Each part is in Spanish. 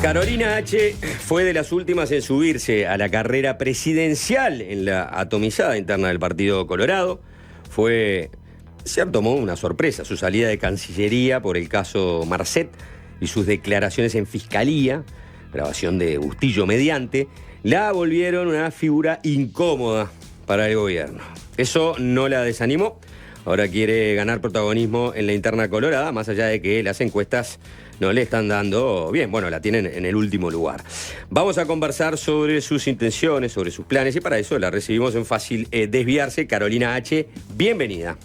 Carolina H. fue de las últimas en subirse a la carrera presidencial en la atomizada interna del Partido Colorado. Fue, de cierto modo, una sorpresa su salida de Cancillería por el caso Marcet y sus declaraciones en Fiscalía, grabación de Bustillo mediante, la volvieron una figura incómoda para el gobierno. Eso no la desanimó. Ahora quiere ganar protagonismo en la interna colorada, más allá de que las encuestas no le están dando bien. Bueno, la tienen en el último lugar. Vamos a conversar sobre sus intenciones, sobre sus planes, y para eso la recibimos en Fácil Desviarse. Carolina H., bienvenida.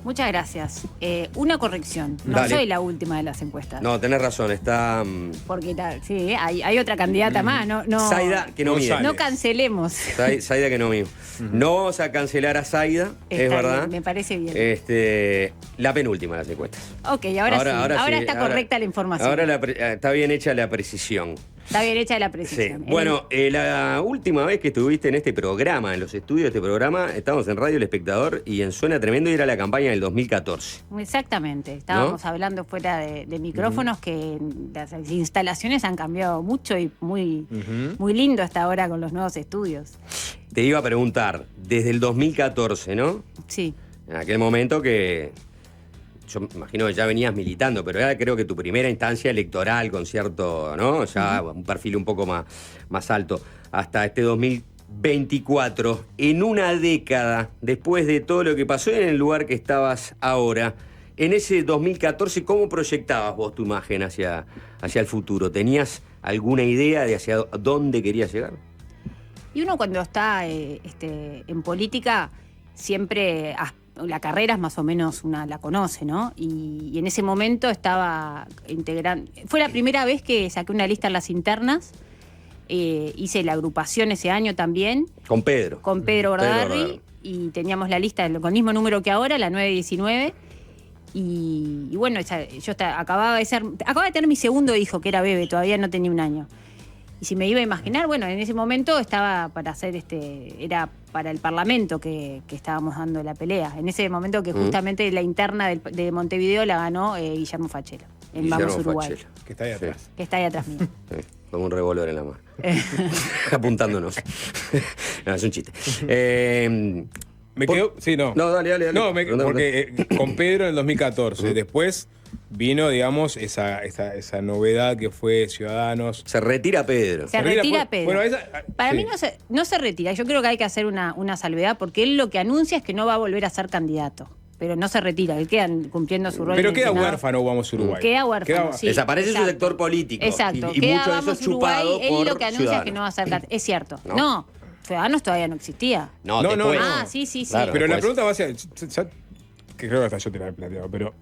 Muchas gracias. Una corrección. No Dale. soy la última de las encuestas. No, tenés razón, está... Porque sí, hay otra candidata más. No, Zaida, que no mide. no cancelemos. Zaida, que no mide. No vamos a cancelar a Zaida, Está es verdad. bien, me parece bien. La penúltima de las encuestas. Ok, ahora sí, está correcta la información. Ahora está bien hecha la precisión. Está bien hecha la Sí. precisión. Bueno, la última vez que estuviste en este programa, en los estudios de este programa, estábamos en Radio El Espectador y en Suena Tremendo, y era la campaña del 2014. Exactamente. Estábamos hablando fuera de micrófonos que las instalaciones han cambiado mucho y muy lindo hasta ahora con los nuevos estudios. Te iba a preguntar, desde el 2014, ¿no? Sí. En aquel momento que... Yo me imagino que ya venías militando, pero era, creo que, tu primera instancia electoral con cierto, ¿no? Ya un perfil un poco más alto. Hasta este 2024, en una década, después de todo lo que pasó en el lugar que estabas ahora, en ese 2014, ¿cómo proyectabas vos tu imagen hacia el futuro? ¿Tenías alguna idea de hacia dónde querías llegar? Y uno cuando está en política siempre la carrera es más o menos la conoce, ¿no? Y en ese momento estaba integrando... Fue la primera vez que saqué una lista en las internas. Hice la agrupación ese año también. Con Pedro. Con Pedro Bordaberry. Y teníamos la lista con el mismo número que ahora, la 919. Y bueno, yo acababa de tener mi segundo hijo, que era bebé, todavía no tenía un año. Y si me iba a imaginar, bueno, en ese momento estaba para hacer era para el Parlamento que estábamos dando la pelea. En ese momento que justamente la interna de Montevideo la ganó Guillermo Fachero, en Vamos Uruguay. Fachero. Que está ahí atrás. Sí. Que está ahí atrás mío. Sí, con un revólver en la mano. Apuntándonos. No, es un chiste. Me quedo... Sí, no. No, dale. No, porque con Pedro en el 2014. Después vino, digamos, esa novedad que fue Ciudadanos. Se retira Pedro. Se retira Pedro. Bueno, Para sí. mí no se retira. Yo creo que hay que hacer una salvedad, porque él lo que anuncia es que no va a volver a ser candidato. Pero no se retira, él queda cumpliendo su rol. Pero en el queda Senado. huérfano Vamos Uruguay. Queda huérfano, sí. Desaparece exacto. su sector político. Exacto. Y Queda mucho de eso Vamos es chupado Uruguay, por él lo que anuncia es que Ciudadanos. no va a ser... Es cierto. ¿No? No. Ciudadanos todavía no existía. No, No, después. Ah, sí. Claro. Pero la después. pregunta va a ser... Que creo que hasta yo te la he planteado, pero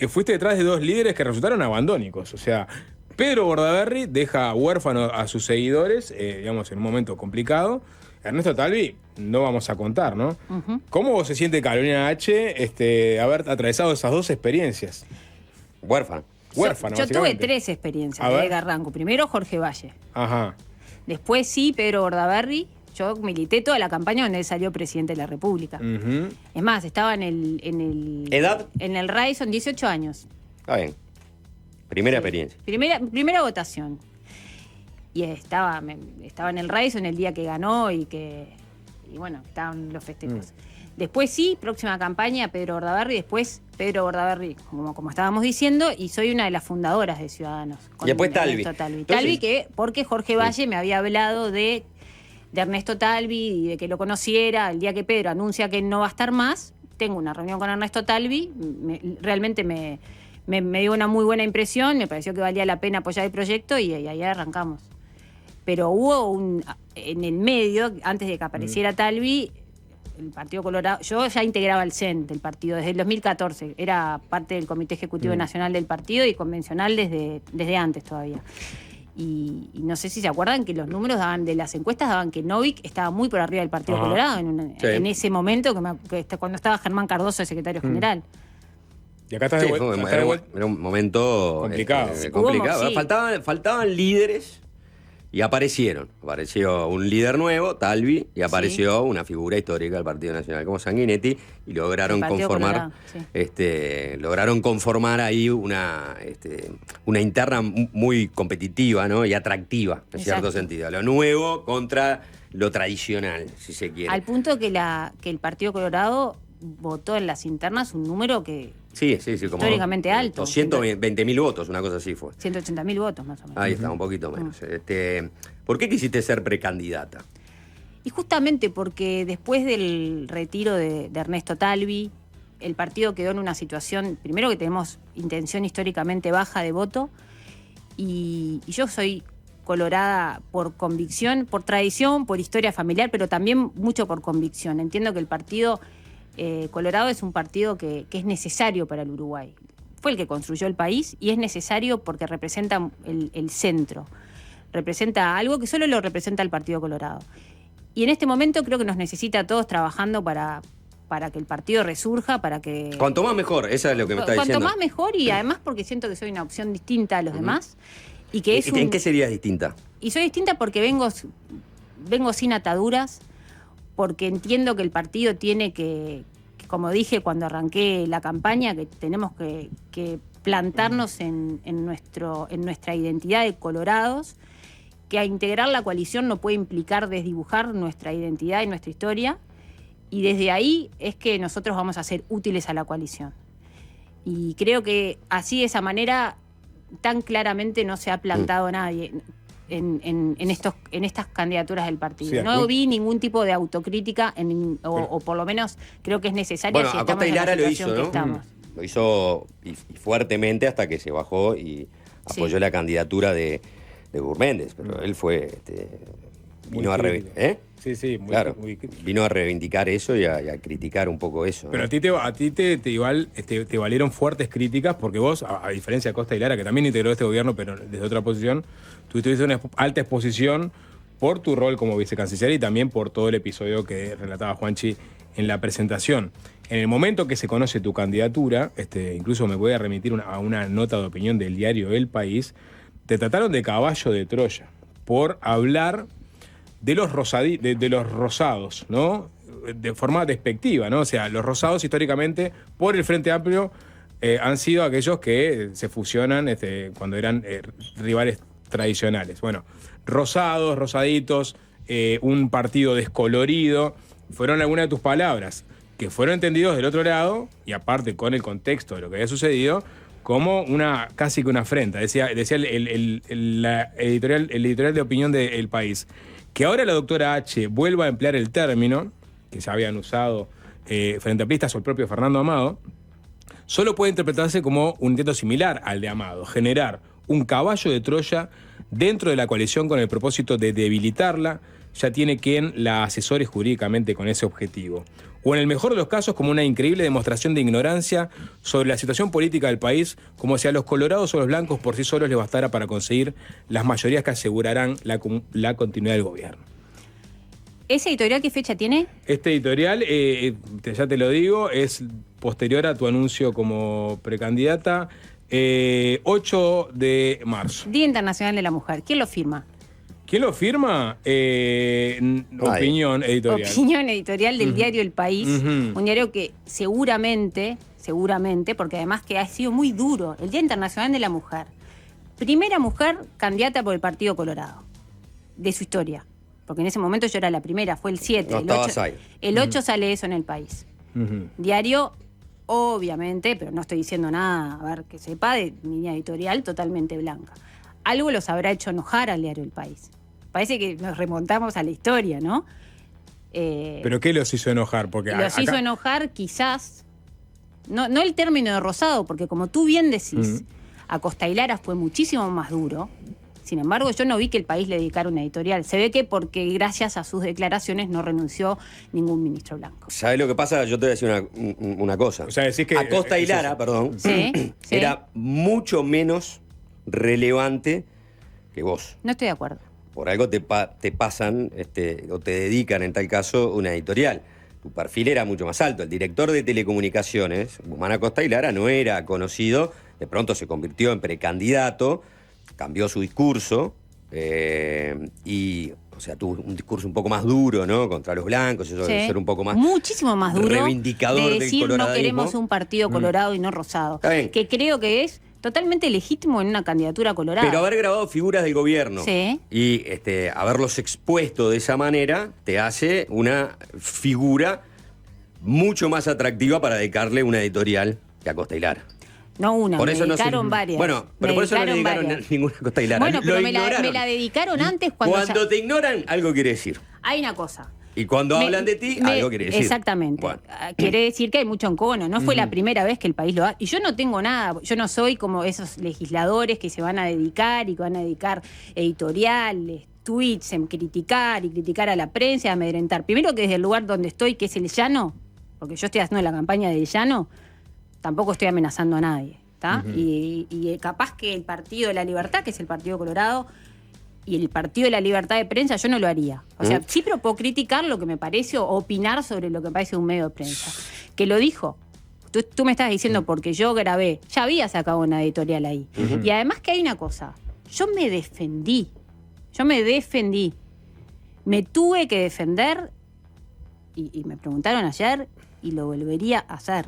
fuiste detrás de dos líderes que resultaron abandónicos. O sea, Pedro Bordaberry deja huérfano a sus seguidores, digamos, en un momento complicado. Ernesto Talvi, no vamos a contar, ¿no? ¿Cómo se siente Carolina H. Haber atravesado esas dos experiencias? Huérfano. Huérfano, Yo tuve básicamente. 3 experiencias A ver. de arranco. Primero Jorge Valle. Ajá. Después sí, Pedro Bordaberry. Yo milité toda la campaña donde él salió presidente de la República. Ujú. Es más, estaba en el ¿Edad? En el RAI, son 18 años. Está bien. Primera experiencia. Primera votación. Y estaba en el RAI en el día que ganó y bueno, estaban los festejos. Después sí, próxima campaña, Pedro Bordaberry. Después Pedro Bordaberry, como estábamos diciendo, y soy una de las fundadoras de Ciudadanos. Y después Talvi. Ernesto Talvi. Entonces- Porque Jorge Valle me había hablado de Ernesto Talvi y de que lo conociera. El día que Pedro anuncia que él no va a estar más, tengo una reunión con Ernesto Talvi. Realmente me dio una muy buena impresión, me pareció que valía la pena apoyar el proyecto y ahí arrancamos. Pero hubo en el medio, antes de que apareciera Talvi, el Partido Colorado, yo ya integraba el CEN del partido desde el 2014, era parte del Comité Ejecutivo Nacional del partido y convencional desde antes todavía. Y no sé si se acuerdan que los números de las encuestas daban que Novik estaba muy por arriba del Partido Colorado en ese momento, cuando estaba Germán Cardoso de secretario general. Y acá estás Sí, de vuelta. era un momento Complicado. complicado. Sí. Faltaban líderes Y apareció un líder nuevo, Talvi, y apareció una figura histórica del Partido Nacional como Sanguinetti, y lograron conformar, lograron conformar ahí una interna muy competitiva, ¿no? Y atractiva, en cierto sentido. Lo nuevo contra lo tradicional, si se quiere. Al punto que el Partido Colorado votó en las internas un número que sí, como históricamente alto. 220.000 votos, una cosa así fue. 180.000 votos más o menos. Ahí está, un poquito menos. ¿Por qué quisiste ser precandidata? Y justamente porque después del retiro de Ernesto Talvi, el partido quedó en una situación, primero que tenemos intención históricamente baja de voto, y yo soy colorada por convicción, por tradición, por historia familiar, pero también mucho por convicción. Entiendo que el partido Colorado es un partido que es necesario para el Uruguay. Fue el que construyó el país y es necesario porque representa el centro. Representa algo que solo lo representa el Partido Colorado. Y en este momento creo que nos necesita a todos trabajando para que el partido resurja, para que... Cuanto más mejor, eso es lo que me está diciendo. Cuanto más mejor, y además porque siento que soy una opción distinta a los demás. Y que es ¿En qué serías distinta? Y soy distinta porque vengo sin ataduras, porque entiendo que el partido tiene que, como dije cuando arranqué la campaña, que tenemos que plantarnos en nuestra identidad de colorados, que a integrar la coalición no puede implicar desdibujar nuestra identidad y nuestra historia, y desde ahí es que nosotros vamos a ser útiles a la coalición. Y creo que así, de esa manera, tan claramente no se ha plantado nadie en estas candidaturas del partido. Sí, no vi ningún tipo de autocrítica, o por lo menos creo que es necesaria. Bueno, si Acosta y Lara lo hizo, ¿no? Estamos. Lo hizo y fuertemente hasta que se bajó y apoyó la candidatura de Gurméndez, pero él fue vino a vino a reivindicar eso y a criticar un poco eso. Pero ¿no? a ti te valieron fuertes críticas porque vos, a diferencia de Acosta y Lara, que también integró este gobierno, pero desde otra posición, tú tuviste una alta exposición por tu rol como vicecanciller y también por todo el episodio que relataba Juanchi en la presentación. En el momento que se conoce tu candidatura, incluso me voy a remitir a una nota de opinión del diario El País, te trataron de caballo de Troya por hablar de los rosados, ¿no? De forma despectiva, ¿no? O sea, los rosados históricamente por el Frente Amplio han sido aquellos que se fusionan cuando eran rivales tradicionales. Bueno, rosados, rosaditos, un partido descolorido, fueron algunas de tus palabras que fueron entendidos del otro lado, y aparte con el contexto de lo que había sucedido, como casi que una afrenta. Decía el editorial de opinión de El País, que ahora la doctora H vuelva a emplear el término que ya habían usado frente amplistas o el propio Fernando Amado, solo puede interpretarse como un intento similar al de Amado, generar un caballo de Troya dentro de la coalición con el propósito de debilitarla. Ya tiene quien la asesore jurídicamente con ese objetivo. O en el mejor de los casos, como una increíble demostración de ignorancia sobre la situación política del país, como si a los colorados o los blancos por sí solos les bastara para conseguir las mayorías que asegurarán la continuidad del gobierno. ¿Ese editorial qué fecha tiene? Este editorial, ya te lo digo, es posterior a tu anuncio como precandidata, 8 de marzo. Día Internacional de la Mujer. ¿Quién lo firma? ¿Quién lo firma? Opinión editorial. Opinión editorial del diario El País. Un diario que seguramente, porque además que ha sido muy duro, el Día Internacional de la Mujer. Primera mujer candidata por el Partido Colorado, de su historia. Porque en ese momento yo era la primera, fue el 7. No estabas ahí. El 8 sale eso en El País. Diario, obviamente, pero no estoy diciendo nada, a ver, que sepa, de línea editorial totalmente blanca. Algo los habrá hecho enojar al diario El País. Parece que nos remontamos a la historia, ¿no? ¿Pero qué los hizo enojar? Porque hizo enojar quizás, no el término de rosado, porque como tú bien decís, Acosta y Lara fue muchísimo más duro. Sin embargo, yo no vi que El País le dedicara una editorial. Se ve que porque gracias a sus declaraciones no renunció ningún ministro blanco. ¿Sabes lo que pasa? Yo te voy a decir una cosa. O sea, decís que Acosta y Lara, perdón, era mucho menos relevante que vos. No estoy de acuerdo. Por algo te pasan o te dedican, en tal caso, una editorial. Tu perfil era mucho más alto. El director de telecomunicaciones, Guzmán Acosta y Lara, no era conocido. De pronto se convirtió en precandidato, cambió su discurso, y, o sea, tuvo un discurso un poco más duro, ¿no? Contra los blancos, eso de ser un poco más... Muchísimo más duro. Reivindicador de decir, del coloradismo. no queremos un partido colorado y no rosado. Está bien. Que creo que es totalmente legítimo en una candidatura colorada. Pero haber grabado figuras del gobierno y haberlos expuesto de esa manera te hace una figura mucho más atractiva para dedicarle una editorial que a Costa y Lara. No una, por me eso dedicaron varias. Bueno, pero por eso no le dedicaron ninguna Costa y Lara. Bueno, pero me la dedicaron antes cuando te ignoran, algo quiere decir. Hay una cosa. Y cuando hablan de ti, algo quiere decir. Exactamente. Bueno. Quiere decir que hay mucho encono. No fue la primera vez que el país lo hace. Y yo no tengo nada. Yo no soy como esos legisladores que se van a dedicar y que van a dedicar editoriales, tweets, en criticar y criticar a la prensa, a amedrentar. Primero que desde el lugar donde estoy, que es el llano, porque yo estoy haciendo la campaña del llano, tampoco estoy amenazando a nadie. ¿Está? Y capaz que el Partido de la Libertad, que es el Partido Colorado, y el Partido de la Libertad de Prensa, yo no lo haría. O sea, sí, pero puedo criticar lo que me parece o opinar sobre lo que me parece un medio de prensa. Que lo dijo. Tú me estás diciendo porque yo grabé. Ya había sacado una editorial ahí. Y además que hay una cosa. Yo me defendí. Me tuve que defender y me preguntaron ayer y lo volvería a hacer.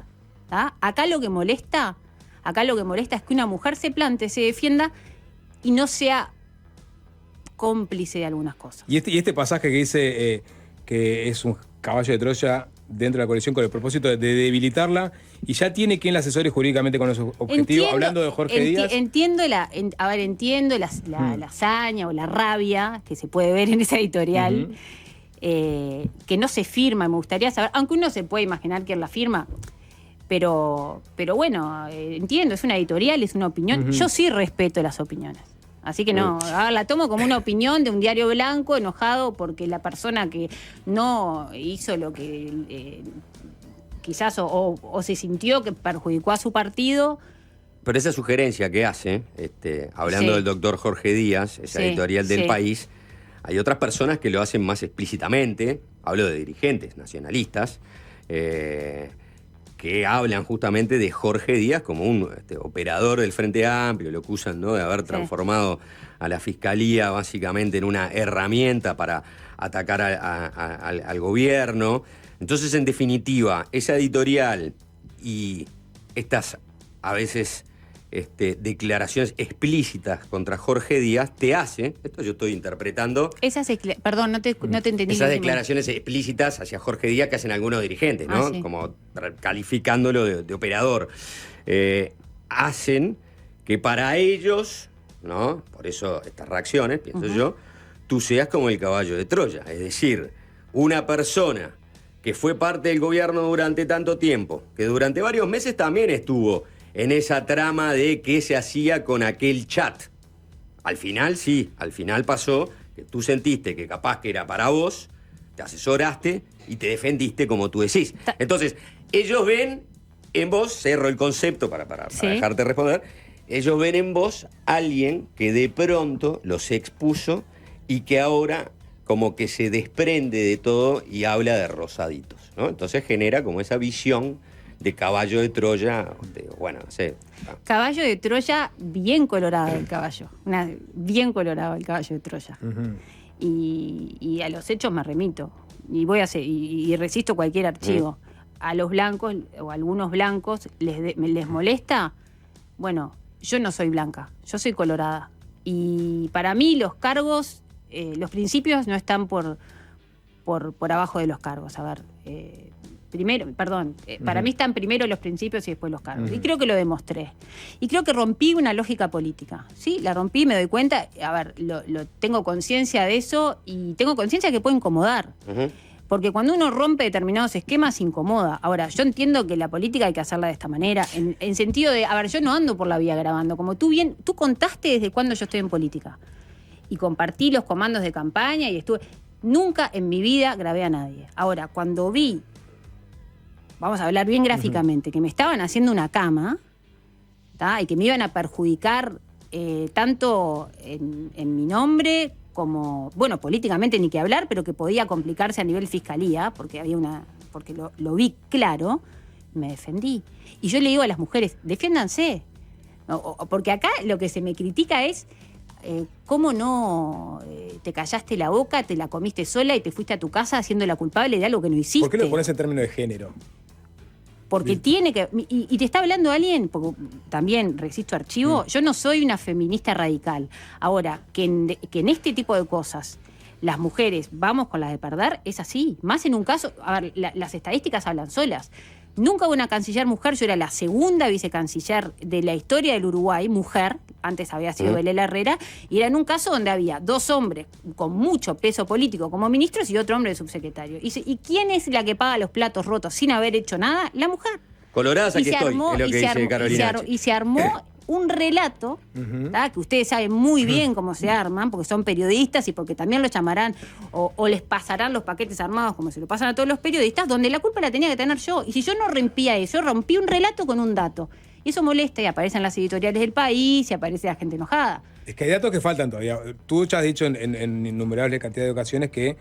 ¿Tá? Acá lo que molesta es que una mujer se plante, se defienda y no sea cómplice de algunas cosas. Y este pasaje que dice que es un caballo de Troya dentro de la coalición con el propósito de debilitarla, y ya tiene quien la asesore jurídicamente con esos objetivos, hablando de Jorge Díaz. Entiendo la hazaña o la rabia que se puede ver en esa editorial, que no se firma, me gustaría saber, aunque uno se puede imaginar quién la firma, pero bueno, entiendo, es una editorial, es una opinión. Yo sí respeto las opiniones. Así que no, la tomo como una opinión de un diario blanco enojado porque la persona que no hizo lo que quizás o se sintió que perjudicó a su partido. Pero esa sugerencia que hace, hablando del doctor Jorge Díaz, esa editorial del País, hay otras personas que lo hacen más explícitamente, hablo de dirigentes nacionalistas, que hablan justamente de Jorge Díaz como un operador del Frente Amplio, lo acusan, ¿no?, de haber transformado a la Fiscalía básicamente en una herramienta para atacar al gobierno. Entonces, en definitiva, esa editorial y estas, a veces, declaraciones explícitas contra Jorge Díaz te hace, esto yo estoy interpretando... Perdón, no te entendí. Esas declaraciones explícitas hacia Jorge Díaz que hacen algunos dirigentes, ¿no? Como calificándolo de operador. Hacen que para ellos, ¿no?, por eso estas reacciones, pienso yo, tú seas como el caballo de Troya. Es decir, una persona que fue parte del gobierno durante tanto tiempo, que durante varios meses también estuvo en esa trama de qué se hacía con aquel chat. Al final pasó que tú sentiste que capaz que era para vos, te asesoraste y te defendiste como tú decís. Entonces, ellos ven en vos, cerro el concepto para dejarte responder, ellos ven en vos alguien que de pronto los expuso y que ahora como que se desprende de todo y habla de rosaditos, ¿no? Entonces genera como esa visión de caballo de Troya, bueno, no sé. Caballo de Troya, bien colorado el caballo. Bien colorado el caballo de Troya. Y a los hechos me remito. Y resisto cualquier archivo. A los blancos, o a algunos blancos, les molesta. Bueno, yo no soy blanca, yo soy colorada. Y para mí los cargos, los principios no están por abajo de los cargos. A ver, para mí están primero los principios y después los cargos. Y creo que lo demostré. Y creo que rompí una lógica política. Sí, la rompí, me doy cuenta. A ver, tengo conciencia de eso y tengo conciencia que puede incomodar. Porque cuando uno rompe determinados esquemas, incomoda. Ahora, yo entiendo que la política hay que hacerla de esta manera, en sentido de, a ver, yo no ando por la vía grabando. Como tú contaste desde cuándo yo estoy en política. Y compartí los comandos de campaña y nunca en mi vida grabé a nadie. Ahora, cuando vi, vamos a hablar bien gráficamente, que me estaban haciendo una cama, ¿tá?, y que me iban a perjudicar tanto en mi nombre como, bueno, políticamente ni que hablar, pero que podía complicarse a nivel fiscalía, porque lo vi claro, me defendí. Y yo le digo a las mujeres, defiéndanse. Porque acá lo que se me critica es ¿cómo no te callaste la boca, te la comiste sola y te fuiste a tu casa haciéndola culpable de algo que no hiciste? ¿Por qué lo pones en términos de género? Porque Bien. tiene que... Y te está hablando alguien, porque también resisto archivo, yo no soy una feminista radical. Ahora, que en este tipo de cosas las mujeres vamos con las de perder, es así. Más en un caso... A ver, las estadísticas hablan solas. Nunca hubo una canciller mujer, yo era la segunda vicecanciller de la historia del Uruguay, mujer, antes había sido Belela Herrera, y era en un caso donde había 2 hombres con mucho peso político como ministros y otro hombre de subsecretario. ¿Y quién es la que paga los platos rotos sin haber hecho nada? La mujer. Coloradas, aquí estoy, es lo que dice Carolina. Y se armó un relato, que ustedes saben muy bien cómo se arman, porque son periodistas y porque también los llamarán o les pasarán los paquetes armados como se lo pasan a todos los periodistas, donde la culpa la tenía que tener yo. Y si yo no rompía eso, rompí un relato con un dato. Y eso molesta y aparecen las editoriales del país y aparece la gente enojada. Es que hay datos que faltan todavía. Tú ya has dicho en innumerables cantidades de ocasiones que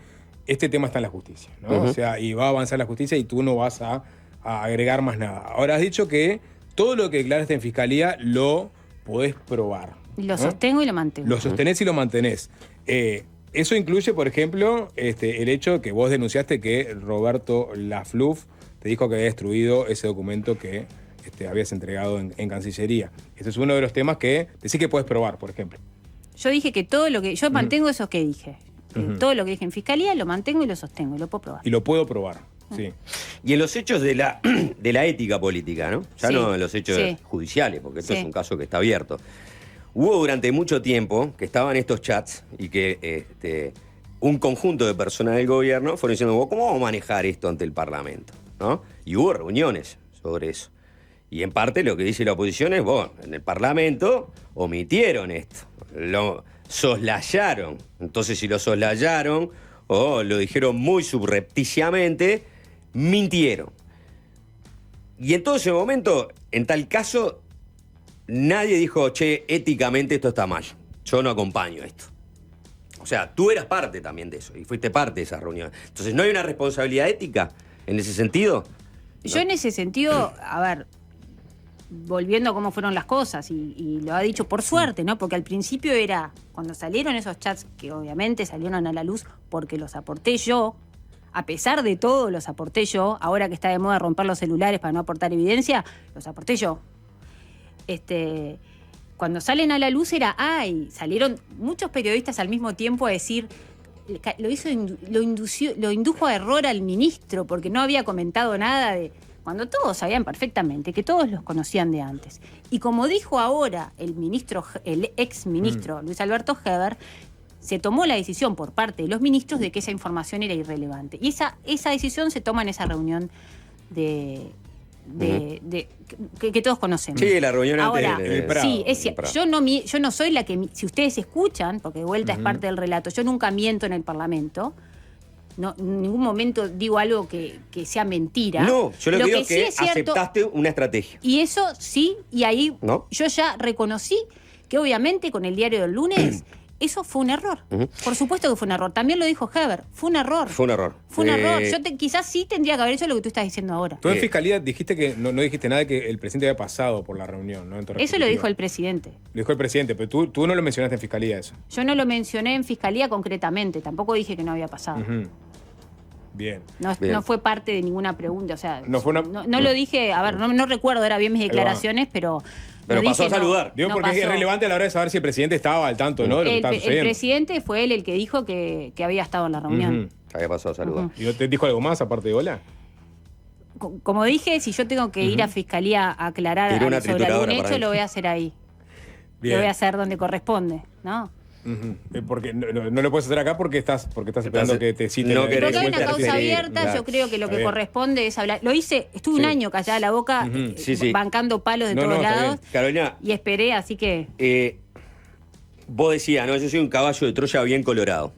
este tema está en la justicia, ¿no? O sea, y va a avanzar la justicia y tú no vas a agregar más nada. Ahora has dicho que todo lo que declaraste en fiscalía lo podés probar. Lo sostengo y lo mantengo. Lo sostenés y lo mantenés. Eso incluye, por ejemplo, el hecho que vos denunciaste que Roberto Lafluf te dijo que había destruido ese documento que habías entregado en Cancillería. Ese es uno de los temas que decís que podés probar, por ejemplo. Yo dije que todo lo que... Yo mantengo eso que dije. Todo lo que dije en fiscalía lo mantengo y lo sostengo y lo puedo probar. Y lo puedo probar, sí. Y en los hechos de la ética política, ¿no? Ya no en los hechos judiciales, porque esto es un caso que está abierto. Hubo durante mucho tiempo que estaban estos chats y que un conjunto de personas del gobierno fueron diciendo, ¿cómo vamos a manejar esto ante el Parlamento? ¿No? Y hubo reuniones sobre eso. Y en parte lo que dice la oposición es, bueno, en el Parlamento omitieron esto, lo soslayaron. Entonces, si lo soslayaron o lo dijeron muy subrepticiamente, mintieron. Y en todo ese momento, en tal caso, nadie dijo, che, éticamente esto está mal. Yo no acompaño esto. O sea, tú eras parte también de eso y fuiste parte de esa reunión. Entonces, ¿no hay una responsabilidad ética en ese sentido? ¿No? Yo en ese sentido, a ver, volviendo a cómo fueron las cosas, y lo ha dicho por suerte, ¿no? Porque al principio era, cuando salieron esos chats, que obviamente salieron a la luz porque los aporté yo, a pesar de todo los aporté yo, ahora que está de moda romper los celulares para no aportar evidencia, los aporté yo. Cuando salen a la luz era, salieron muchos periodistas al mismo tiempo a decir, lo indujo a error al ministro porque no había comentado nada de... Cuando todos sabían perfectamente que todos los conocían de antes. Y como dijo ahora el ex ministro Luis Alberto Heber, se tomó la decisión por parte de los ministros de que esa información era irrelevante. Y esa decisión se toma en esa reunión que todos conocemos. Sí, la reunión ahora, antes del Prado. Sí, es cierto. Yo no soy la que... Si ustedes escuchan, porque de vuelta es parte del relato, yo nunca miento en el Parlamento. No, en ningún momento digo algo que sea mentira. No, yo lo que digo es que sí es cierto, aceptaste una estrategia. Y eso sí, y ahí yo ya reconocí que obviamente con el diario del lunes eso fue un error. Por supuesto que fue un error. También lo dijo Heber. Fue un error. Fue un error. Fue un error. Yo quizás sí tendría que haber hecho lo que tú estás diciendo ahora. Tú en Fiscalía dijiste que no dijiste nada de que el presidente había pasado por la reunión, ¿no? Eso lo dijo el presidente. Lo dijo el presidente, pero tú no lo mencionaste en Fiscalía eso. Yo no lo mencioné en Fiscalía concretamente. Tampoco dije que no había pasado. Bien. No fue parte de ninguna pregunta. O sea, no lo dije, a ver, no recuerdo ahora bien mis declaraciones, pero pasó a saludar. Digo, porque es relevante a la hora de saber si el presidente estaba al tanto, ¿no? De lo que estaba sucediendo. El presidente fue él el que dijo que había estado en la reunión. Había pasado a saludar. ¿Y te dijo algo más aparte de hola? Como dije, si yo tengo que ir a Fiscalía a aclarar sobre algún hecho, lo voy a hacer ahí. Bien. Lo voy a hacer donde corresponde, ¿no? Porque no lo puedes hacer acá porque estás esperando que te citen. Porque hay una causa abierta, claro. Yo creo que lo que corresponde es hablar. Lo hice, estuve un año callada la boca, bancando palos de todos lados. Carolina, y esperé, así que... vos decías, ¿no? Yo soy un caballo de Troya bien colorado.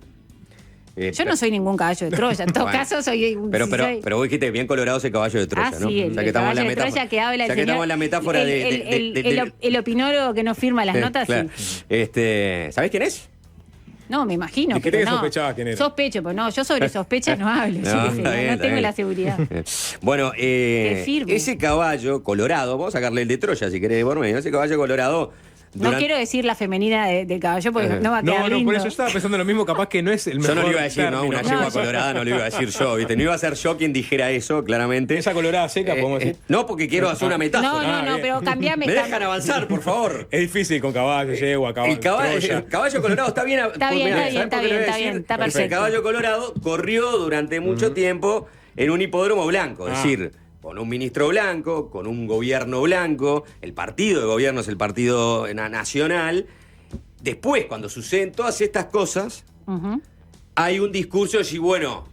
Yo no soy ningún caballo de Troya, en todo caso soy un... Pero vos dijiste bien colorado ese caballo de Troya, ¿no? Sí, el caballo de Troya que habla el señor... estamos en la metáfora el opinólogo que no firma las notas, claro. sí. ¿Sabés quién es? No, me imagino. Dijiste que sospechabas quién era. Sospecho, pero no, yo sobre sospechas no hablo. No tengo la seguridad. Bueno, ese caballo colorado, vamos a sacarle el de Troya si querés, por medio. Ese caballo colorado No quiero decir la femenina del caballo porque no va a quedar lindo. Por eso yo estaba pensando lo mismo, capaz que no es el mejor. Yo no lo iba a decir, término. una yegua colorada no lo iba a decir yo, ¿viste? No iba a ser yo quien dijera eso, claramente. Esa colorada seca, podemos decir. No, porque quiero hacer una metáfora. No, pero cambiame. Me dejan avanzar, por favor. Es difícil con caballo, yegua, caballo. El caballo colorado está bien. Está bien, está perfecto. El caballo colorado corrió durante mucho tiempo en un hipódromo blanco, es decir, con un ministro blanco, con un gobierno blanco, el partido de gobierno es el Partido Nacional. Después, cuando suceden todas estas cosas, hay un discurso de decir, bueno,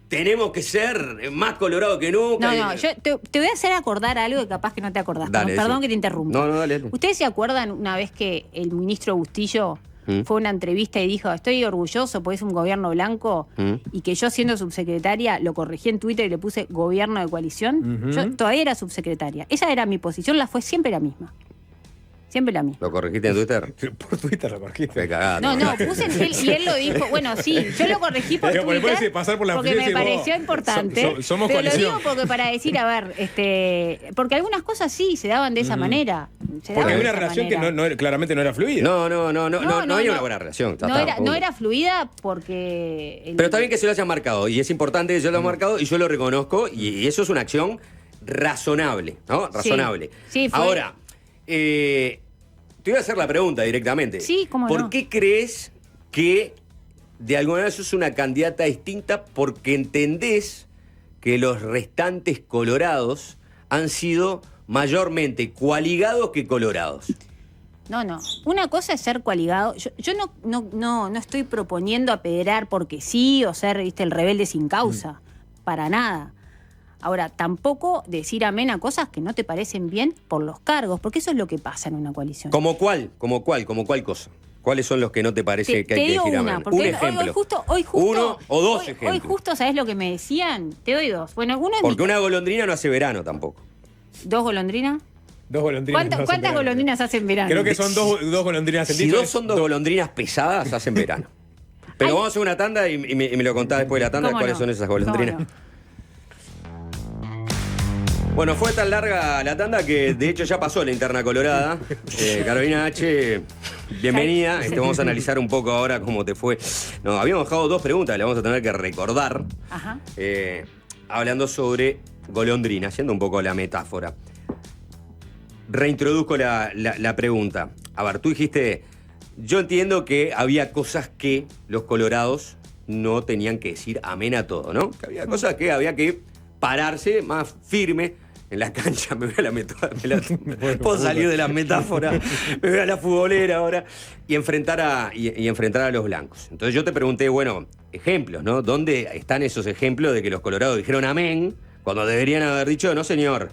tenemos que ser más colorado que nunca. No, yo te voy a hacer acordar algo que capaz que no te acordás. Dale, Perdón que te interrumpa. No, dale. ¿Ustedes se acuerdan una vez que el ministro Bustillo fue a una entrevista y dijo, estoy orgulloso porque es un gobierno blanco, y que yo siendo subsecretaria lo corregí en Twitter y le puse gobierno de coalición? Yo todavía era subsecretaria. Esa era mi posición, fue siempre la misma. Siempre la misma. ¿Lo corregiste en Twitter? Por Twitter lo corregiste. Qué cagada. No, puse y él lo dijo. Bueno, sí, yo lo corregí por Twitter puedes pasar por la porque me pareció importante. Somos pero coalición. lo digo porque para decir, a ver, porque algunas cosas sí se daban de esa manera. Porque hay una relación que claramente no era fluida. No había una buena relación. No era fluida porque... Pero está bien que se lo hayan marcado, y es importante que se lo hayan marcado, y yo lo reconozco, y eso es una acción razonable, ¿no? Razonable. Sí, fue... Ahora, te voy a hacer la pregunta directamente. Sí, cómo no. ¿Por qué crees que de alguna manera sos una candidata distinta? Porque entendés que los restantes colorados han sido mayormente coaligados que colorados. No. Una cosa es ser coaligado. Yo no estoy proponiendo apedrear porque sí o ser, viste, el rebelde sin causa. Para nada. Ahora, tampoco decir amén a cosas que no te parecen bien por los cargos, porque eso es lo que pasa en una coalición. ¿Como cuál cosa? ¿Cuáles son los que no te parece que hay que decir amén? Un ejemplo. Hoy justo, uno o dos ejemplos. Hoy justo, ¿sabés lo que me decían? Te doy dos. Bueno, uno es porque una golondrina no hace verano tampoco. ¿Dos golondrinas? Dos golondrinas. ¿Cuántas golondrinas hacen verano? Creo que son dos golondrinas. Si son dos golondrinas pesadas, hacen verano. Pero vamos a hacer una tanda y me lo contás después de la tanda cuáles son esas golondrinas. Bueno, fue tan larga la tanda que de hecho ya pasó la interna colorada. Carolina H, bienvenida. Vamos a analizar un poco ahora cómo te fue. No, habíamos dejado dos preguntas, le vamos a tener que recordar. Hablando sobre golondrina, haciendo un poco la metáfora. Reintroduzco la pregunta. A ver, tú dijiste, yo entiendo que había cosas que los colorados no tenían que decir amén a todo, ¿no? Que había cosas que había que pararse más firme en la cancha. Me voy a la metáfora. Puedo salir de la metáfora. Me voy a la futbolera ahora. Y enfrentar a los blancos. Entonces yo te pregunté, bueno, ejemplos, ¿no? ¿Dónde están esos ejemplos de que los colorados dijeron amén cuando deberían haber dicho no, señor?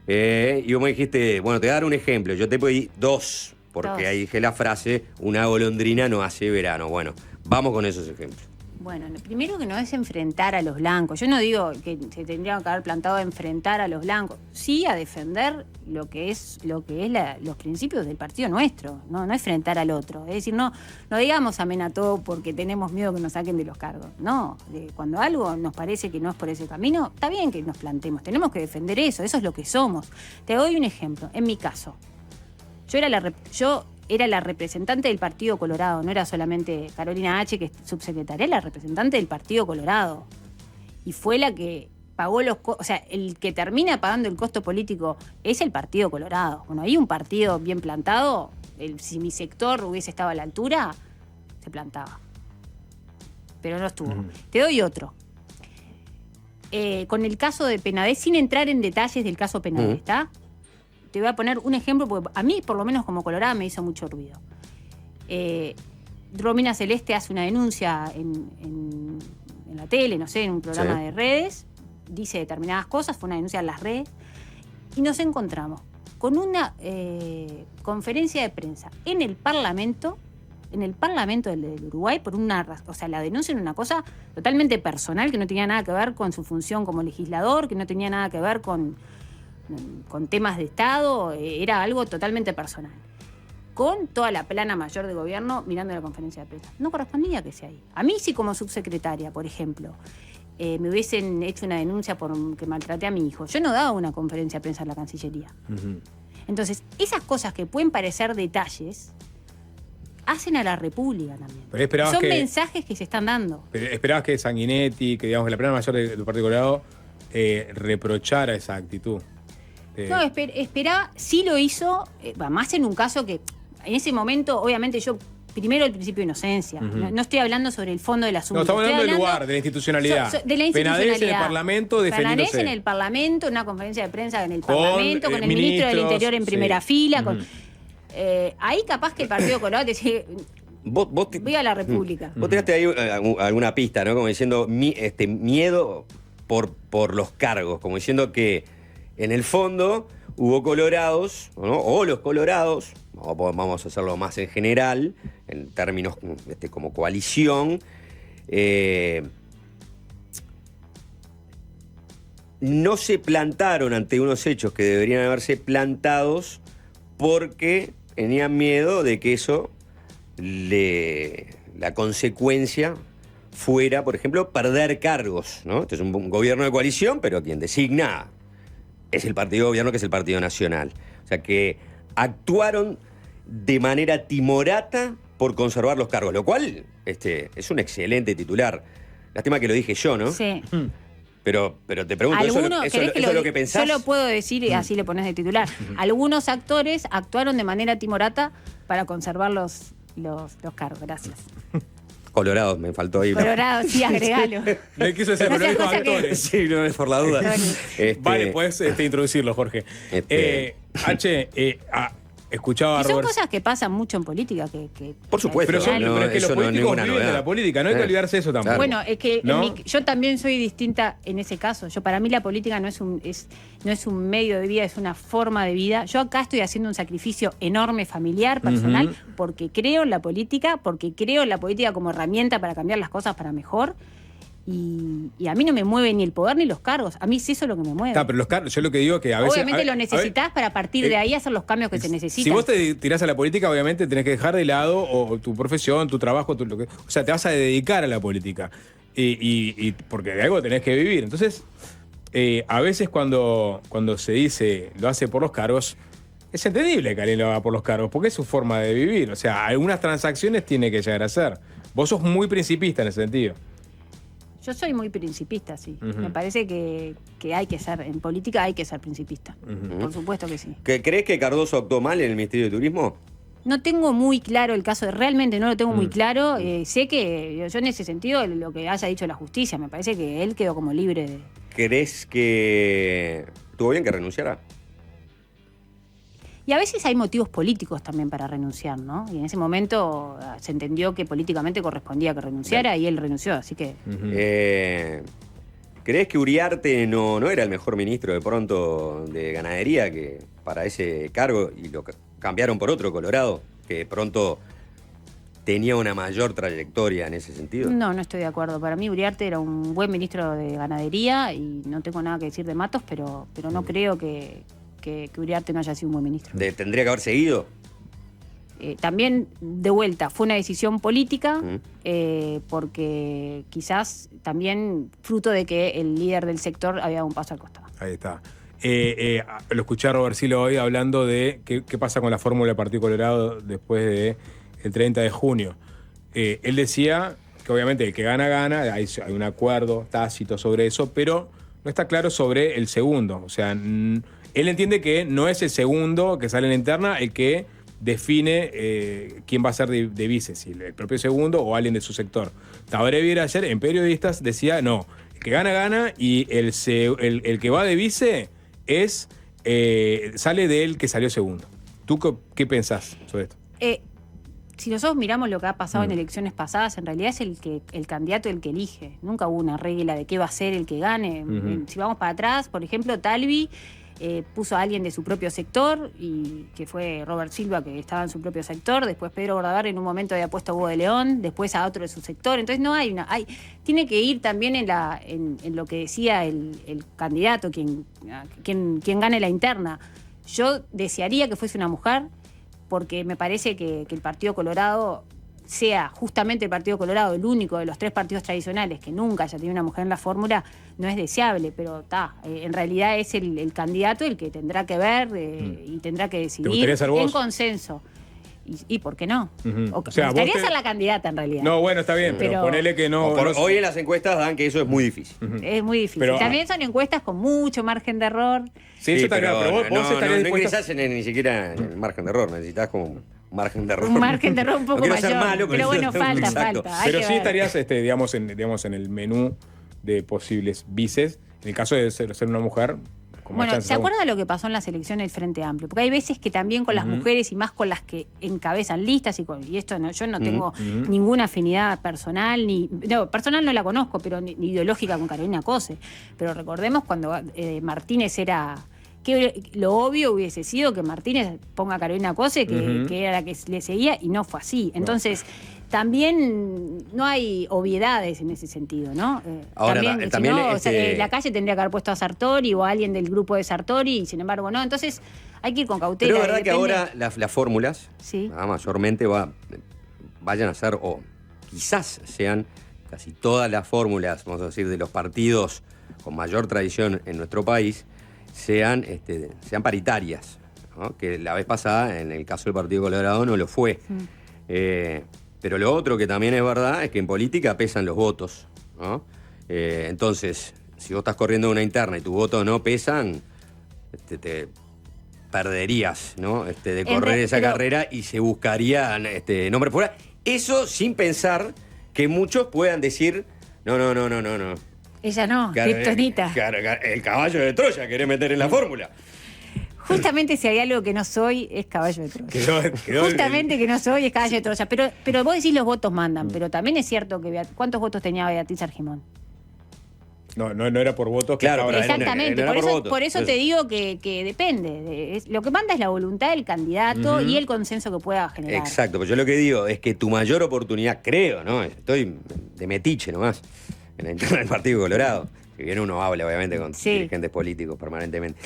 Y vos me dijiste, bueno, te voy a dar un ejemplo. Yo te pedí dos, porque ahí dije la frase, una golondrina no hace verano. Bueno, vamos con esos ejemplos. Bueno, lo primero que no es enfrentar a los blancos. Yo no digo que se tendrían que haber plantado a enfrentar a los blancos. Sí a defender lo que es los principios del partido nuestro. No enfrentar al otro. Es decir, no digamos amén a todo porque tenemos miedo que nos saquen de los cargos. No, cuando algo nos parece que no es por ese camino, está bien que nos plantemos. Tenemos que defender eso. Eso es lo que somos. Te doy un ejemplo. En mi caso, yo era la representante del Partido Colorado, no era solamente Carolina H., que es subsecretaria, era la representante del Partido Colorado. Y fue la que pagó o sea, el que termina pagando el costo político es el Partido Colorado. Bueno, hay un partido bien plantado, si mi sector hubiese estado a la altura, se plantaba. Pero no estuvo. Te doy otro. Con el caso de Penades, sin entrar en detalles del caso Penades, ¿está? Te voy a poner un ejemplo, porque a mí, por lo menos como colorada, me hizo mucho ruido. Romina Celeste hace una denuncia en la tele, no sé, en un programa de redes, dice determinadas cosas, fue una denuncia en las redes, y nos encontramos con una conferencia de prensa en el Parlamento del Uruguay, o sea, la denuncia era una cosa totalmente personal, que no tenía nada que ver con su función como legislador, que no tenía nada que ver con temas de Estado, era algo totalmente personal. Con toda la plana mayor de gobierno mirando la conferencia de prensa. No correspondía que sea ahí. A mí sí, como subsecretaria, por ejemplo, me hubiesen hecho una denuncia por que maltraté a mi hijo. Yo no daba una conferencia de prensa en la Cancillería. Entonces, esas cosas que pueden parecer detalles, hacen a la República también. Pero son mensajes que se están dando. Pero esperabas que Sanguinetti, que digamos que la plana mayor del Partido Colorado, reprochara esa actitud. No, esperaba, sí lo hizo, más en un caso que en ese momento, obviamente yo, primero el principio de inocencia, no estoy hablando sobre el fondo del asunto. No, estamos hablando del lugar, de la institucionalidad. De la institucionalidad. Penades en el Parlamento defendiéndose. Penades en el Parlamento, en una conferencia de prensa en el Parlamento, con el ministro del Interior en primera fila, ahí capaz que el Partido Colorado decía, voy a la República. Vos tiraste ahí alguna pista, ¿no? Como diciendo miedo por los cargos, como diciendo que en el fondo hubo colorados, ¿no? O los colorados, vamos a hacerlo más en general, en términos como coalición, no se plantaron ante unos hechos que deberían haberse plantados porque tenían miedo de que eso, la consecuencia fuera, por ejemplo, perder cargos, ¿no? Este es un gobierno de coalición, pero quien designa es el partido de gobierno, que es el Partido Nacional. O sea que actuaron de manera timorata por conservar los cargos, lo cual es un excelente titular. Lástima que lo dije yo, ¿no? Sí. Pero te pregunto, ¿eso es lo que pensás? Yo lo puedo decir y así le pones de titular. Algunos actores actuaron de manera timorata para conservar los cargos. Gracias. Colorados, me faltó ahí. Colorados, sí, agregalo. Le quiso hacer, pero dijo actores. Sí, no es por la duda. Vale, puedes introducirlo, Jorge. Escuchaba a son Robert. cosas que pasan mucho en política. Por supuesto. Pero es que los políticos viven de la política, no hay que olvidarse de eso tampoco. Bueno, es que yo también soy distinta en ese caso. Para mí la política no es un medio de vida, es una forma de vida. Yo acá estoy haciendo un sacrificio enorme familiar, personal, porque creo en la política como herramienta para cambiar las cosas para mejor. Y a mí no me mueve ni el poder ni los cargos. A mí es eso lo que me mueve. Pero los cargos, yo lo que digo es que a veces... Obviamente lo necesitas para partir de ahí hacer los cambios que se necesitan. Si vos te tirás a la política, obviamente tenés que dejar de lado o tu profesión, tu trabajo, o sea, te vas a dedicar a la política. Y porque de algo tenés que vivir. Entonces, a veces cuando se dice lo hace por los cargos, es entendible que alguien lo haga por los cargos, porque es su forma de vivir. O sea, algunas transacciones tiene que llegar a ser. Vos sos muy principista en ese sentido. Yo soy muy principista, sí. Me parece que hay que ser, en política hay que ser principista. Por supuesto que sí. ¿Crees que Cardoso actuó mal en el Ministerio de Turismo? No tengo muy claro el caso, realmente no lo tengo muy claro. Sé que yo en ese sentido, lo que haya dicho la justicia, me parece que él quedó como libre de... ¿Crees que estuvo bien que renunciara? Y a veces hay motivos políticos también para renunciar, ¿no? Y en ese momento se entendió que políticamente correspondía que renunciara y él renunció, así que... ¿Crees que Uriarte no era el mejor ministro de pronto de Ganadería que para ese cargo y lo cambiaron por otro Colorado, que de pronto tenía una mayor trayectoria en ese sentido? No estoy de acuerdo. Para mí Uriarte era un buen ministro de Ganadería y no tengo nada que decir de Matos, pero no creo que Uriarte no haya sido un buen ministro. ¿Tendría que haber seguido? También, de vuelta, fue una decisión política, porque quizás también fruto de que el líder del sector había dado un paso al costado. Ahí está. Lo escuché a Robert Silva hoy hablando de qué pasa con la fórmula del Partido Colorado después del 30 de junio. Él decía que obviamente el que gana, gana, hay un acuerdo tácito sobre eso, pero no está claro sobre el segundo. O sea, él entiende que no es el segundo que sale en la interna el que define quién va a ser de vice, si el propio segundo o alguien de su sector. Tabaré Viera ayer en Periodistas decía, no, el que gana, gana, y el que va de vice sale del que salió segundo. ¿Tú qué pensás sobre esto? Si nosotros miramos lo que ha pasado en elecciones pasadas, en realidad es el candidato el que elige. Nunca hubo una regla de qué va a ser el que gane. Si vamos para atrás, por ejemplo, Talvi puso a alguien de su propio sector, y que fue Robert Silva, que estaba en su propio sector. Después Pedro Bordaberry en un momento había puesto a Hugo de León, después a otro de su sector. Entonces no hay tiene que ir también en lo que decía el candidato, quien gane la interna. Yo desearía que fuese una mujer, porque me parece que el Partido Colorado sea justamente el Partido Colorado el único de los 3 partidos tradicionales que nunca haya tenido una mujer en la fórmula, no es deseable, pero en realidad es el candidato el que tendrá que ver y tendrá que decidir en consenso. ¿Y por qué no? O sea, me gustaría ser la candidata en realidad. No, bueno, está bien, pero ponele que no. Hoy en las encuestas dan que eso es muy difícil. Es muy difícil. Pero, también son encuestas con mucho margen de error. Sí, eso está claro, pero vos estarías no ingresás ni siquiera en el margen de error, necesitas como un margen de error. Un margen de error un poco no mayor. Ser malo, pero bueno, falta. Pero sí estarías, digamos, en el menú de posibles vices, en el caso de ser una mujer. Bueno, ¿se acuerda lo que pasó en las elecciones del Frente Amplio? Porque hay veces que también con las mujeres y más con las que encabezan listas y esto no, yo no tengo ninguna afinidad personal, personal no la conozco, pero ni ideológica con Carolina Cose. Pero recordemos cuando Martínez era... que lo obvio hubiese sido que Martínez ponga a Carolina Cose, que era la que le seguía, y no fue así. Entonces... También no hay obviedades en ese sentido, ¿no? Ahora, también la calle tendría que haber puesto a Sartori o a alguien del grupo de Sartori, y sin embargo no. Entonces hay que ir con cautela. Pero es verdad que ahora las fórmulas mayormente vayan a ser, o quizás sean casi todas las fórmulas, vamos a decir, de los partidos con mayor tradición en nuestro país, sean paritarias, ¿no? Que la vez pasada, en el caso del Partido Colorado, no lo fue. Pero lo otro que también es verdad es que en política pesan los votos, ¿no? Entonces, si vos estás corriendo una interna y tus votos no pesan, te perderías, ¿no? De correr esa carrera y se buscarían nombres fuera. Eso sin pensar que muchos puedan decir, no. Ella no, kriptonita. El caballo de Troya querés meter en la fórmula. Justamente si hay algo que no soy, es caballo de Troya. Justamente que no soy, es caballo de Troya. Pero vos decís los votos mandan, pero también es cierto que ¿cuántos votos tenía Beatriz Argimón? No era por votos. Claro, exactamente. Por eso te digo que depende. Lo que manda es la voluntad del candidato y el consenso que pueda generar. Exacto, pues yo lo que digo es que tu mayor oportunidad, creo, ¿no? Estoy de metiche nomás en la interna del Partido Colorado. Si bien uno habla, obviamente, con dirigentes políticos permanentemente.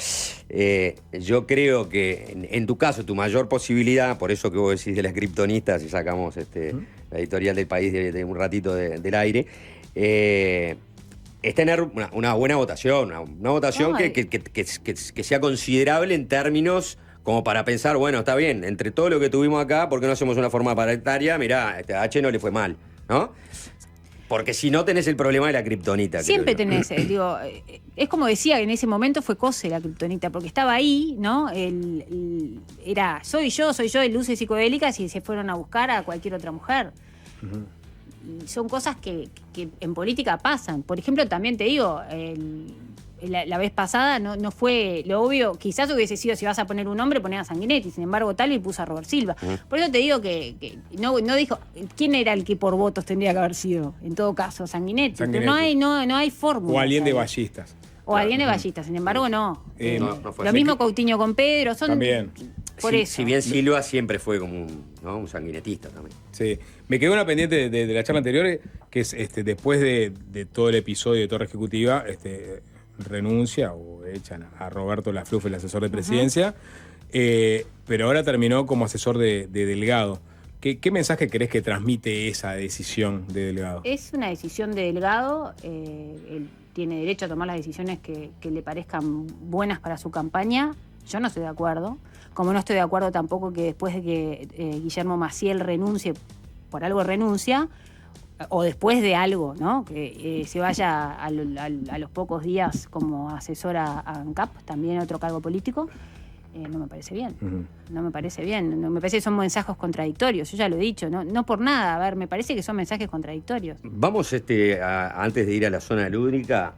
Yo creo que, en tu caso, tu mayor posibilidad, por eso que vos decís de las kriptonistas, si sacamos la editorial del País de un ratito del aire, es tener una buena votación, una votación que sea considerable en términos como para pensar, bueno, está bien, entre todo lo que tuvimos acá, ¿por qué no hacemos una forma paritaria? Mirá, a H no le fue mal, ¿no? Porque si no tenés el problema de la kriptonita. Siempre tenés, es como decía, en ese momento fue Cose la kriptonita, porque estaba ahí, ¿no? Era soy yo de luces psicodélicas y se fueron a buscar a cualquier otra mujer. Y son cosas que en política pasan. Por ejemplo, también te digo, la vez pasada no fue lo obvio, quizás hubiese sido, si vas a poner un nombre, poner a Sanguinetti, sin embargo Talvi puso a Robert Silva. Por eso te digo que no dijo quién era el que por votos tendría que haber sido, en todo caso, Sanguinetti. Pero no hay fórmula. O alguien de Ballistas. O alguien de Ballistas, sin embargo no. No fue lo así. mismo Coutinho con Pedro, son... También. Por eso. Si bien Silva siempre fue como un sanguinetista también. Sí. Me quedó una pendiente de la charla anterior, que es después de todo el episodio de Torre Ejecutiva, renuncia o echan a Roberto Lafluf, el asesor de presidencia, pero ahora terminó como asesor de Delgado. ¿Qué mensaje crees que transmite esa decisión de Delgado? Es una decisión de Delgado, él tiene derecho a tomar las decisiones que le parezcan buenas para su campaña. Yo no estoy de acuerdo, como no estoy de acuerdo tampoco que después de que Guillermo Maciel renuncie, por algo renuncia, o después de algo, ¿no? Que se vaya a los pocos días como asesor a ANCAP, también otro cargo político, no me parece bien. No me parece bien. Me parece que son mensajes contradictorios. Yo ya lo he dicho, no por nada. A ver, me parece que son mensajes contradictorios. Vamos, antes de ir a la zona lúdica,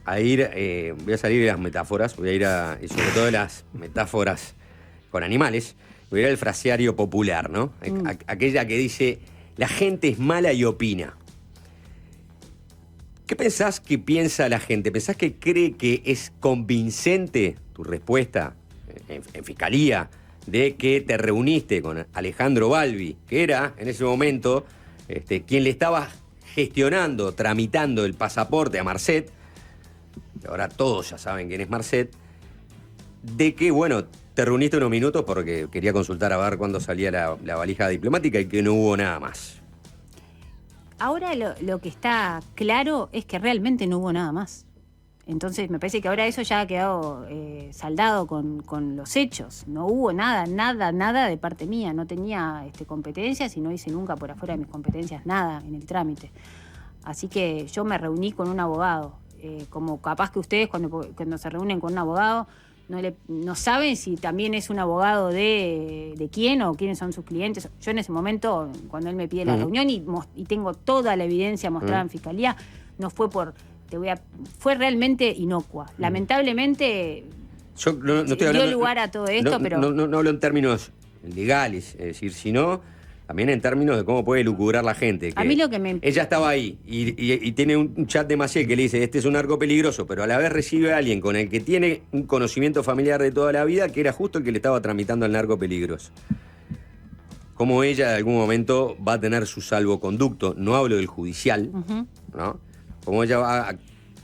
a ir, voy a salir de las metáforas, voy a ir y sobre todo de las metáforas con animales, voy a ir al fraseario popular, ¿no? Aquella que dice: la gente es mala y opina. ¿Qué pensás que piensa la gente? ¿Pensás que cree que es convincente tu respuesta en fiscalía de que te reuniste con Alejandro Balbi, que era en ese momento quien le estaba gestionando, tramitando el pasaporte a Marcet, que ahora todos ya saben quién es Marcet, de que, bueno, te reuniste unos minutos porque quería consultar a ver cuándo salía la valija diplomática y que no hubo nada más. Ahora lo que está claro es que realmente no hubo nada más. Entonces me parece que ahora eso ya ha quedado saldado con los hechos. No hubo nada de parte mía. No tenía competencias y no hice nunca por afuera de mis competencias nada en el trámite. Así que yo me reuní con un abogado. Como capaz que ustedes cuando se reúnen con un abogado no saben si también es un abogado de quién o quiénes son sus clientes. Yo en ese momento, cuando él me pide la reunión y tengo toda la evidencia mostrada en fiscalía, no fue fue realmente inocua. Lamentablemente yo no estoy dio hablando, lugar a todo esto, pero no hablo en términos legales, es decir, sino también en términos de cómo puede lucubrar la gente. A mí lo que me... Ella estaba ahí y tiene un chat de Maciel que le dice, este es un narco peligroso, pero a la vez recibe a alguien con el que tiene un conocimiento familiar de toda la vida, que era justo el que le estaba tramitando el narco peligroso. Cómo ella de algún momento va a tener su salvoconducto, no hablo del judicial, ¿no? Cómo ella va a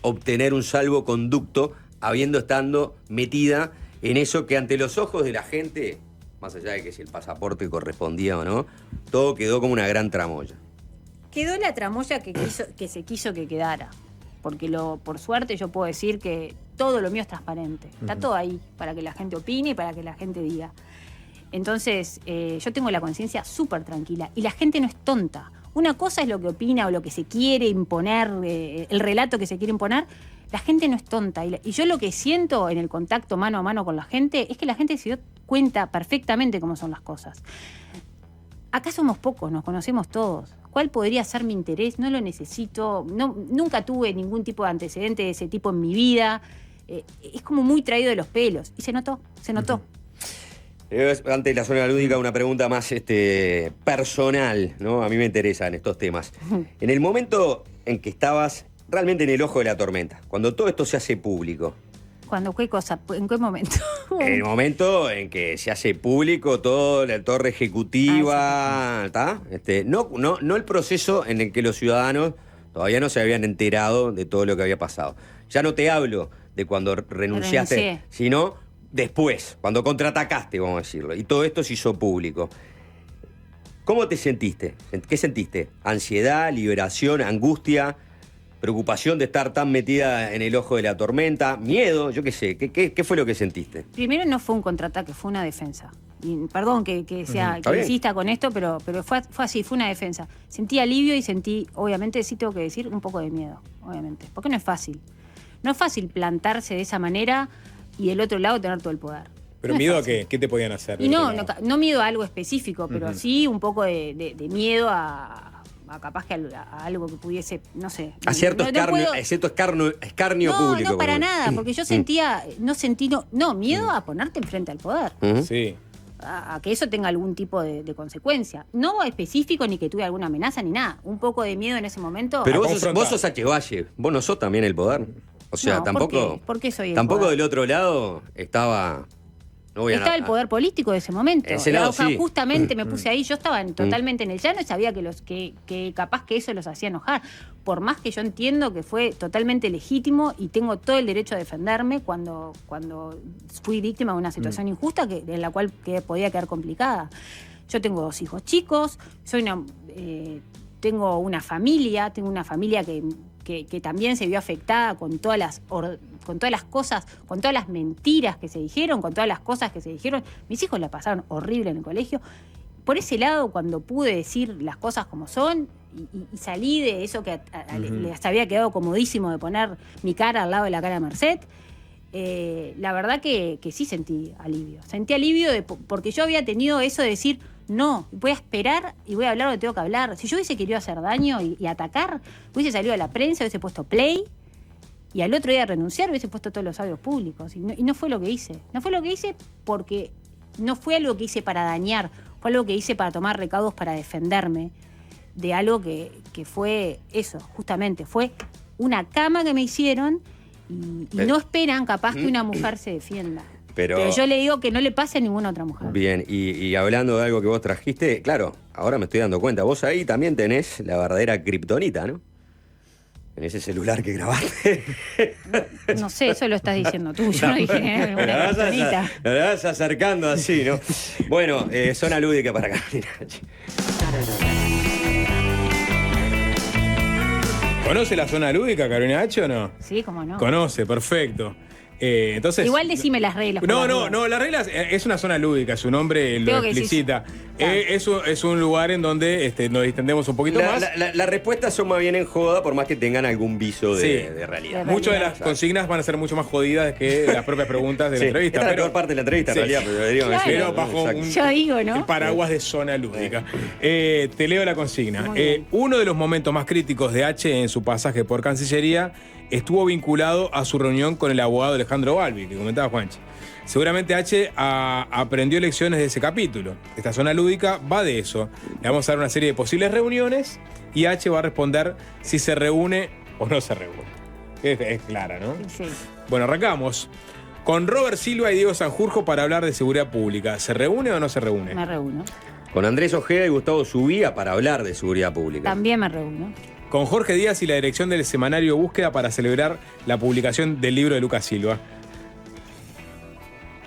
obtener un salvoconducto habiendo estado metida en eso que ante los ojos de la gente, más allá de que si el pasaporte correspondía o no, todo quedó como una gran tramoya. Quedó la tramoya que se quiso que quedara. Porque por suerte yo puedo decir que todo lo mío es transparente. Está todo ahí para que la gente opine y para que la gente diga. Entonces, yo tengo la conciencia súper tranquila. Y la gente no es tonta. Una cosa es lo que opina o lo que se quiere imponer, el relato que se quiere imponer. La gente no es tonta. Y yo lo que siento en el contacto mano a mano con la gente es que la gente se dio cuenta perfectamente cómo son las cosas. Acá somos pocos, nos conocemos todos. ¿Cuál podría ser mi interés? No lo necesito. Nunca tuve ningún tipo de antecedente de ese tipo en mi vida. Es como muy traído de los pelos. Y se notó. Antes de la zona lúdica, una pregunta más personal, ¿no? A mí me interesa en estos temas. En el momento en que estabas realmente en el ojo de la tormenta, cuando todo esto se hace público. ¿Cuándo? ¿Qué cosa? ¿En qué momento? En el momento en que se hace público todo, la torre ejecutiva, ¿está? No el proceso en el que los ciudadanos todavía no se habían enterado de todo lo que había pasado. Ya no te hablo de cuando renunciaste, sino después, cuando contraatacaste, vamos a decirlo, y todo esto se hizo público. ¿Cómo te sentiste? ¿Qué sentiste? ¿Ansiedad, liberación, angustia, preocupación de estar tan metida en el ojo de la tormenta, miedo? Yo qué sé, ¿qué fue lo que sentiste? Primero no fue un contraataque, fue una defensa. Y perdón que insista con esto, pero fue así, fue una defensa. Sentí alivio y sentí, obviamente, sí tengo que decir, un poco de miedo, obviamente. Porque no es fácil. No es fácil plantarse de esa manera y del otro lado tener todo el poder. ¿Pero no miedo a qué? ¿Qué te podían hacer? Y no miedo a algo específico, pero sí un poco de miedo a capaz que a algo que pudiese, no sé. A cierto escarnio público. No, para nada, porque yo miedo a ponerte enfrente al poder. Sí. A que eso tenga algún tipo de consecuencia. No específico ni que tuve alguna amenaza ni nada. Un poco de miedo en ese momento. Pero vos sos H. Valle, vos no sos también el poder. O sea, no, tampoco. ¿Por qué soy el tampoco poder? del otro lado estaba. Estaba el poder político de ese momento. Ese lado, sí. Justamente me puse ahí, yo estaba totalmente en el llano y sabía que capaz que eso los hacía enojar. Por más que yo entiendo que fue totalmente legítimo y tengo todo el derecho a defenderme cuando fui víctima de una situación injusta en la cual podía quedar complicada. Yo tengo 2 hijos chicos, tengo una familia que también se vio afectada con todas las cosas, con todas las mentiras que se dijeron, con todas las cosas que se dijeron. Mis hijos la pasaron horrible en el colegio. Por ese lado, cuando pude decir las cosas como son y salí de eso que les había quedado comodísimo de poner mi cara al lado de la cara de Merced, la verdad que sí sentí alivio. Sentí alivio porque yo había tenido eso de decir, no, voy a esperar y voy a hablar lo que tengo que hablar. Si yo hubiese querido hacer daño y atacar, hubiese salido a la prensa, hubiese puesto play y al otro día renunciar hubiese puesto todos los audios públicos. Y no fue lo que hice. No fue lo que hice porque no fue algo que hice para dañar, fue algo que hice para tomar recaudos para defenderme de algo que fue eso, justamente. Fue una cama que me hicieron y no esperan capaz que una mujer se defienda. Pero yo le digo que no le pase a ninguna otra mujer. Bien, y hablando de algo que vos trajiste, claro, ahora me estoy dando cuenta, vos ahí también tenés la verdadera kriptonita, ¿no? En ese celular que grabaste. No sé, eso lo estás diciendo tú. Yo no dije una personita. Lo vas acercando así, ¿no? Bueno, zona lúdica para Carolina H. ¿Conoce la zona lúdica, Carolina H, o no? Sí, cómo no. Conoce, perfecto. Entonces, igual decime las reglas. No, las reglas es una zona lúdica, su nombre lo explicita. Es un lugar en donde nos distendemos un poquito más. Las respuestas son más bien en joda, por más que tengan algún viso de realidad. Muchas de las consignas van a ser mucho más jodidas que las propias preguntas de la entrevista. Esta es la peor parte de la entrevista, en realidad. Pero bajo un paraguas de zona lúdica. Te leo la consigna. Uno de los momentos más críticos de H en su pasaje por Cancillería estuvo vinculado a su reunión con el abogado Alejandro Balbi, que comentaba Juanchi. Seguramente H aprendió lecciones de ese capítulo. Esta zona lúdica va de eso. Le vamos a dar una serie de posibles reuniones y H va a responder si se reúne o no se reúne. Es clara, ¿no? Sí. Bueno, arrancamos. Con Robert Silva y Diego Sanjurjo para hablar de seguridad pública. ¿Se reúne o no se reúne? Me reúno. Con Andrés Ojeda y Gustavo Subía para hablar de seguridad pública. También me reúno. Con Jorge Díaz y la dirección del semanario Búsqueda para celebrar la publicación del libro de Lucas Silva.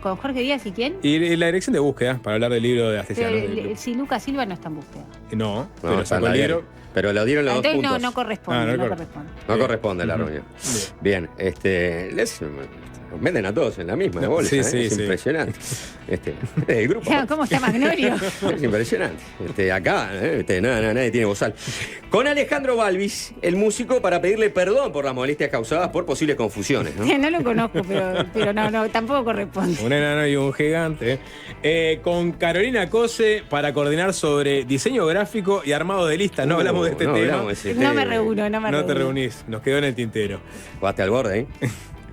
¿Con Jorge Díaz y quién? Y la dirección de Búsqueda para hablar del libro de Astesiano. Si Lucas Silva no está en búsqueda. No, pero sacó el libro. Pero lo dieron los dos Entonces puntos. No corresponde. No corresponde la reunión. Bien, nos meten a todos en la misma bola. Sí, es impresionante. El grupo. ¿Cómo está Magnolio? Es impresionante. Acá, nadie tiene bozal. Con Alejandro Balbis, el músico, para pedirle perdón por las molestias causadas por posibles confusiones. No lo conozco, pero no, tampoco corresponde. Un enano y un gigante. Con Carolina Cose para coordinar sobre diseño gráfico y armado de listas. No hablamos de este tema. No me reúno. No te reunís, nos quedó en el tintero. Jugaste al borde, ¿eh?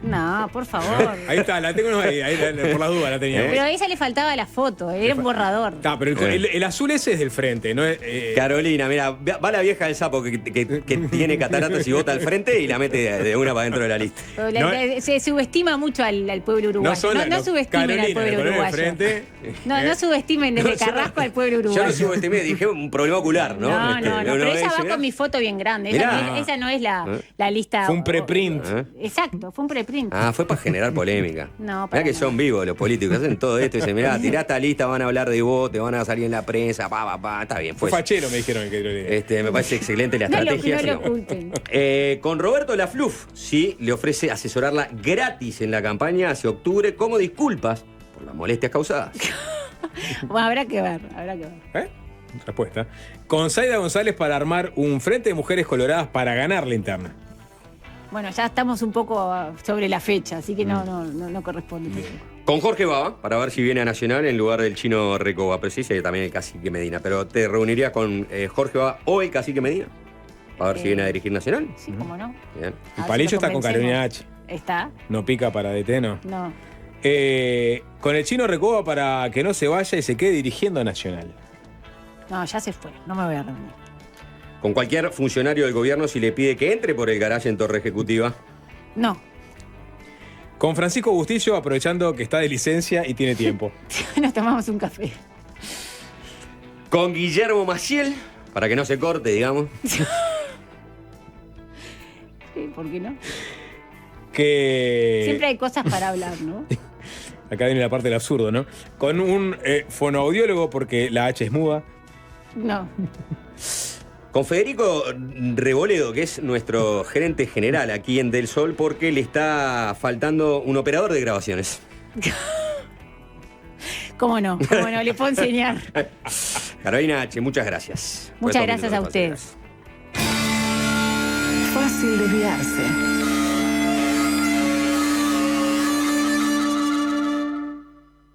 No, por favor. Ahí está, la tengo ahí por las dudas la teníamos. Pero a ella le faltaba la foto, era un borrador. Está, pero el azul ese es del frente, ¿no? Carolina, mira, va la vieja del sapo que tiene cataratas y bota al frente y la mete de una para dentro de la lista. Se subestima mucho al pueblo uruguayo. No subestimen al pueblo uruguayo. No subestimen desde Carrasco al pueblo uruguayo. Yo no subestimé, dije un problema ocular, ¿no? No, pero ella va con mi foto bien grande. Esa no es la lista. Fue un preprint. Exacto, fue un preprint. Fue para generar polémica. No, mirá que son vivos los políticos, hacen todo esto y dicen, mirá, tirá esta lista, van a hablar de vos, te van a salir en la prensa, está bien. Fue fachero, me dijeron que lo me parece excelente la estrategia. No lo oculten. Con Roberto Lafluf, sí, le ofrece asesorarla gratis en la campaña hacia octubre como disculpas por las molestias causadas. Bueno, habrá que ver. Respuesta. Con Zaida González para armar un frente de mujeres coloradas para ganar la interna. Bueno, ya estamos un poco sobre la fecha, así que no corresponde. Con Jorge Baba, para ver si viene a Nacional en lugar del chino Recoba, pero sí, también el cacique Medina. Pero ¿te reunirías con Jorge Baba o el cacique Medina? Para ver si viene a dirigir Nacional. Sí, cómo no. Bien. El palillo está con Carolina H. ¿Está? No pica para DT, ¿no? No. Con el chino Recoba para que no se vaya y se quede dirigiendo a Nacional. No, ya se fue, no me voy a reunir. Con cualquier funcionario del gobierno si le pide que entre por el garaje en Torre Ejecutiva. No. Con Francisco Bustillo, aprovechando que está de licencia y tiene tiempo. Nos tomamos un café. Con Guillermo Maciel, para que no se corte, digamos. Sí, ¿por qué no? Siempre hay cosas para hablar, ¿no? Acá viene la parte del absurdo, ¿no? Con un fonoaudiólogo, porque la H es muda. No. Con Federico Reboledo, que es nuestro gerente general aquí en Del Sol, porque le está faltando un operador de grabaciones. ¿Cómo no? Le puedo enseñar. Carolina H., muchas gracias. Muchas gracias a ustedes. Fácil desviarse.